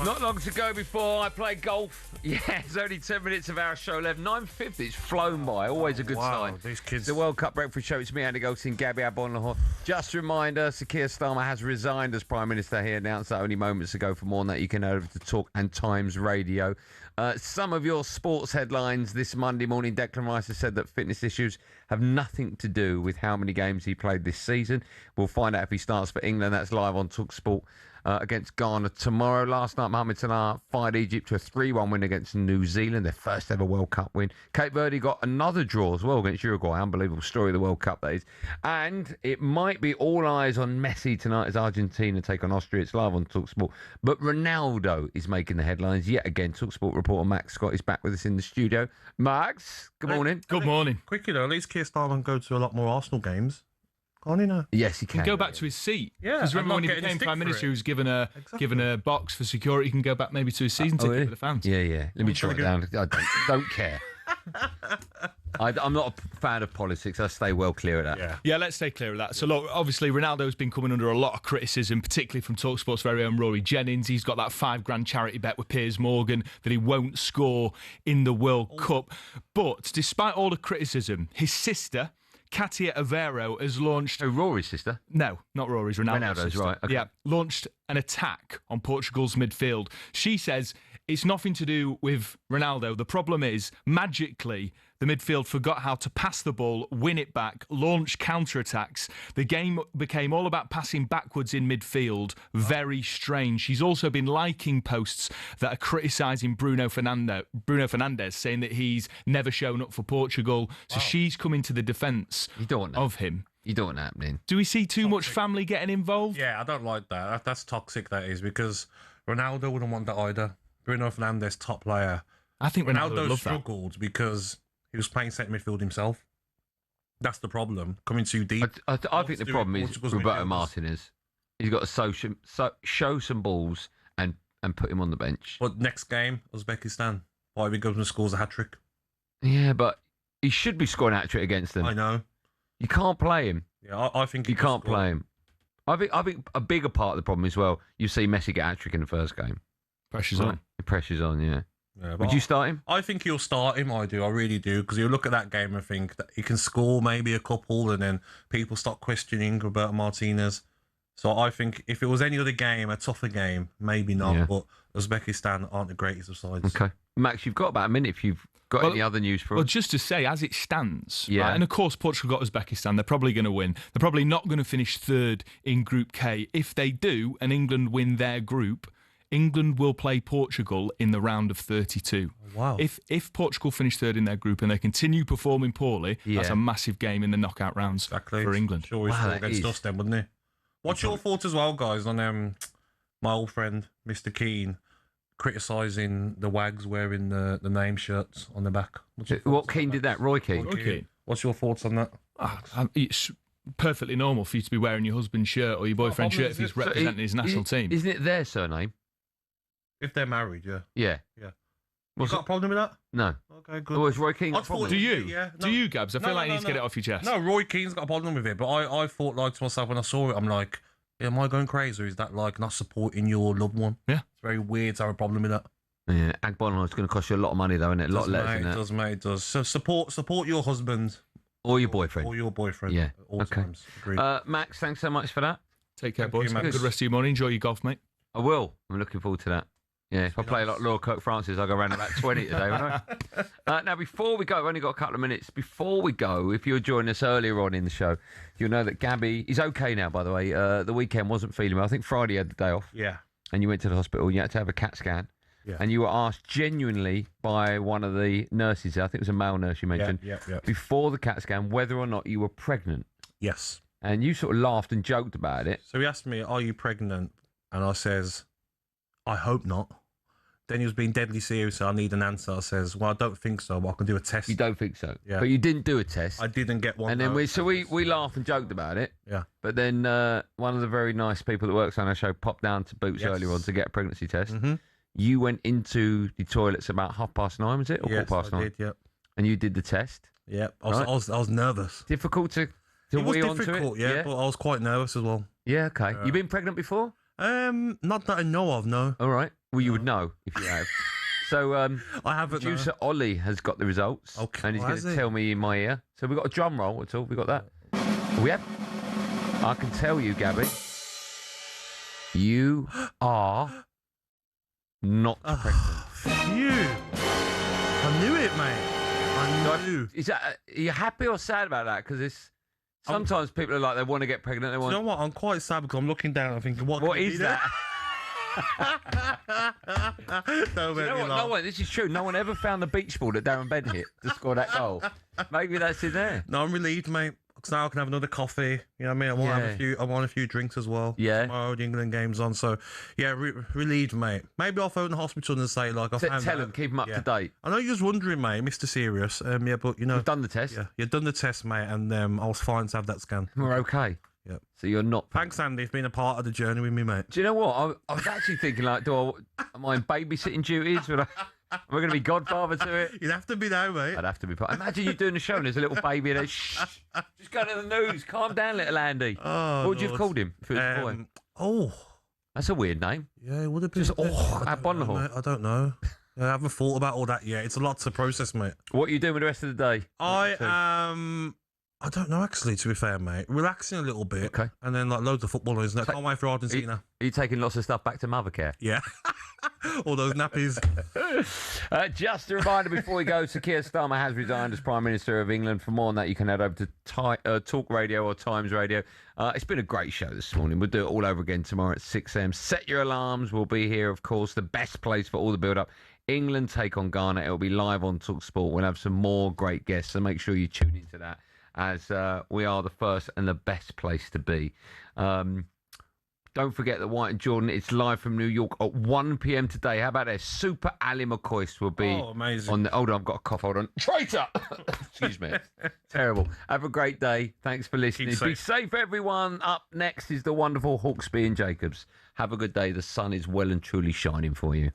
Not long to go before I play golf. Yeah, it's only 10 minutes of our show left. 9:50, it's flown by. Always a good sign. These kids. The World Cup Breakfast Show. It's me, Andy Goldstein, Gabby Abonlahor. Just a reminder, Sir Keir Starmer has resigned as Prime Minister. He announced that only moments ago. For more on that, you can head over to Talk and Times Radio. Some of your sports headlines this Monday morning. Declan Rice has said that fitness issues have nothing to do with how many games he played this season. We'll find out if he starts for England. That's live on talkSPORT. Against Ghana tomorrow. Last night, Mohamed Salah fired Egypt to a 3-1 win against New Zealand, their first ever World Cup win. Cape Verde got another draw as well against Uruguay. Unbelievable story of the World Cup, that is. And it might be all eyes on Messi tonight as Argentina take on Austria. It's live on talkSPORT. But Ronaldo is making the headlines yet again. talkSPORT reporter Max Scott is back with us in the studio. Max, good morning. Good morning. Quickly though, at least Keir Starmer can go to a lot more Arsenal games. Can't he now? Yes, he can. Go back to his seat. Yeah, because remember and when not he getting became stick Prime for Minister, it. he was given a box for security. He can go back maybe to his season ticket really? with the fans. Yeah. Let me try it down. I don't care. I'm not a fan of politics. I stay well clear of that. Yeah, let's stay clear of that. So, look, obviously, Ronaldo's been coming under a lot of criticism, particularly from talkSPORT's very own Rory Jennings. He's got that £5,000 charity bet with Piers Morgan that he won't score in the World Cup. But despite all the criticism, his sister, Katia Avero, has launched... Oh, Rory's sister? No, not Rory's, Ronaldo's sister. right. Okay. Yeah, launched an attack on Portugal's midfield. She says it's nothing to do with Ronaldo. The problem is, magically, the midfield forgot how to pass the ball, win it back, launch counter-attacks. The game became all about passing backwards in midfield. Very strange. She's also been liking posts that are criticising Bruno Fernandes, saying that he's never shown up for Portugal. So she's coming to the defence of him. You don't want that happening. Do we see too much family getting involved? Yeah, I don't like that. That's toxic, that is, because Ronaldo wouldn't want that either. Bruno Fernandes, top player. I think Ronaldo would love that. struggled because he was playing centre midfield himself. That's the problem. Coming too deep. I think the problem is Roberto Martinez. He's got to show some balls and put him on the bench. But next game, Uzbekistan, Bobby Guzman scores a hat-trick. Yeah, but he should be scoring a hat-trick against them. I know. You can't play him. Yeah, I think you can't play him. I think a bigger part of the problem as well, you see Messi get a hat-trick in the first game. Pressure's on. The pressure's on, yeah. Yeah, Would you start him? I think you'll start him. I do. I really do. Because you look at that game and think that he can score maybe a couple, and then people start questioning Roberto Martinez. So I think if it was any other game, a tougher game, maybe not. Yeah. But Uzbekistan aren't the greatest of sides. Okay. Max, you've got about a minute if you've got any other news for us. Well, just to say, as it stands, yeah. Right, and of course Portugal got Uzbekistan, they're probably going to win. They're probably not going to finish third in Group K. If they do, and England win their group, England will play Portugal in the round of 32. Wow. If Portugal finish third in their group and they continue performing poorly, that's a massive game in the knockout rounds for England. Sure, he's against us then, wouldn't he? What's your thoughts as well, guys, on my old friend, Mr. Keane, criticising the Wags wearing the name shirts on the back? What Keane did that? Roy Keane? Roy Keane. What's your thoughts on that? It's perfectly normal for you to be wearing your husband's shirt or your boyfriend's shirt if he's representing his national team. Isn't it their surname? If they're married, yeah. Yeah. You got a problem with that? No. Okay, good. Oh, is Roy Keane got a problem? Do you? Yeah. Do you, Gabs? I feel like you need to get it off your chest. No, Roy Keane's got a problem with it, but I thought like to myself when I saw it, I'm like, am I going crazy, or is that like not supporting your loved one? Yeah. It's very weird to have a problem with that. Yeah, Agbon is going to cost you a lot of money, though, isn't it? A lot less than that. It does, mate. It does. So support your husband. Or your boyfriend. Or your boyfriend. Yeah. At all times. Agreed. Max, thanks so much for that. Take care, boys. Max. Good rest of your morning. Enjoy your golf, mate. I will. I'm looking forward to that. Yeah, if I play like Laura Kirk Francis, I'll go around about 20 today, won't I? Now, before we go, I've only got a couple of minutes. Before we go, if you were joining us earlier on in the show, you'll know that Gabby is okay now, by the way. The weekend wasn't feeling well. I think Friday had the day off. Yeah. And you went to the hospital. You had to have a CAT scan. Yeah. And you were asked genuinely by one of the nurses, I think it was a male nurse you mentioned, Yeah. before the CAT scan, whether or not you were pregnant. Yes. And you sort of laughed and joked about it. So he asked me, are you pregnant? And I says, I hope not. Then he was being deadly serious, so I need an answer. I says, well, I don't think so, but I can do a test. You don't think so? Yeah. But you didn't do a test. I didn't get one. And then we laughed and joked about it. Yeah. But then one of the very nice people that works on our show popped down to Boots earlier on to get a pregnancy test. Mm-hmm. You went into the toilets about 9:30, was it? Or Yes, 9:15? I did, yep. And you did the test? Yep. I Right. was nervous. Difficult to It was wee onto difficult, it? yeah, but I was quite nervous as well. Yeah, okay. You been pregnant before? Not that I know of, no. All right. Well, you would know if you have. So, I haven't. producer Ollie has got the results. Okay. And he's Oh, going has to he? tell me in my ear. So we've got a drum roll at all. We got that. We have. I can tell you, Gabby, you are not pregnant. Phew. I knew it, mate. I knew. Are you happy or sad about that? Because it's sometimes people are like they want to get pregnant. They You want. know what? I'm quite sad because I'm looking down and thinking, what What could it is be that? Don't You make know me what? laugh. No one. This is true. No one ever found the beach ball that Darren Bent hit to score that goal. Maybe that's in there. No, I'm relieved, mate. Because now I can have another coffee. You know what I mean? I want to have a few. I want a few drinks as well. Yeah. Tomorrow the England game's on, so yeah, relieved, mate. Maybe I'll phone the hospital and say like I found Tell out. them, keep them up Yeah. to date. I know you're just wondering, mate, Mr. Serious. Yeah, but you know, We've done the test. yeah, you've done the test, mate, and I was fine to have that scan. We're okay. Yep. So you're not. Thanks, Andy, for being a part of the journey with me, mate. Do you know what? I was actually thinking, like, am I in babysitting duties? Am I going to be godfather to it? You'd have to be now, mate. I'd have to be. Imagine you doing the show and there's a little baby there. Shh, just go to the news. Calm down, little Andy. Oh, What would you have Lord. called him if it was a boy? Oh, That's a weird name. yeah, it would have been. Just, at Bonnehour. I don't know. I haven't thought about all that yet. It's a lot to process, mate. What are you doing with the rest of the day? I don't know, actually, to be fair, mate. Relaxing a little bit. Okay. And then, like, loads of football, isn't it? Can't wait for Argentina. Are you taking lots of stuff back to Mothercare? Yeah. All those nappies. Just a reminder before we go, Sir Keir Starmer has resigned as Prime Minister of England. For more on that, you can head over to Talk Radio or Times Radio. It's been a great show this morning. We'll do it all over again tomorrow at 6 a.m. Set your alarms. We'll be here, of course, the best place for all the build-up. England take on Ghana. It'll be live on talkSPORT. We'll have some more great guests, so make sure you tune into that, as we are the first and the best place to be. Don't forget that White and Jordan, it's live from New York at 1 p.m. today. How about that? Super Ali McCoist will be amazing. on the... Hold on, I've got a cough. Hold on. Traitor! Excuse me. Terrible. Have a great day. Thanks for listening. Be safe, everyone. Up next is the wonderful Hawksby and Jacobs. Have a good day. The sun is well and truly shining for you.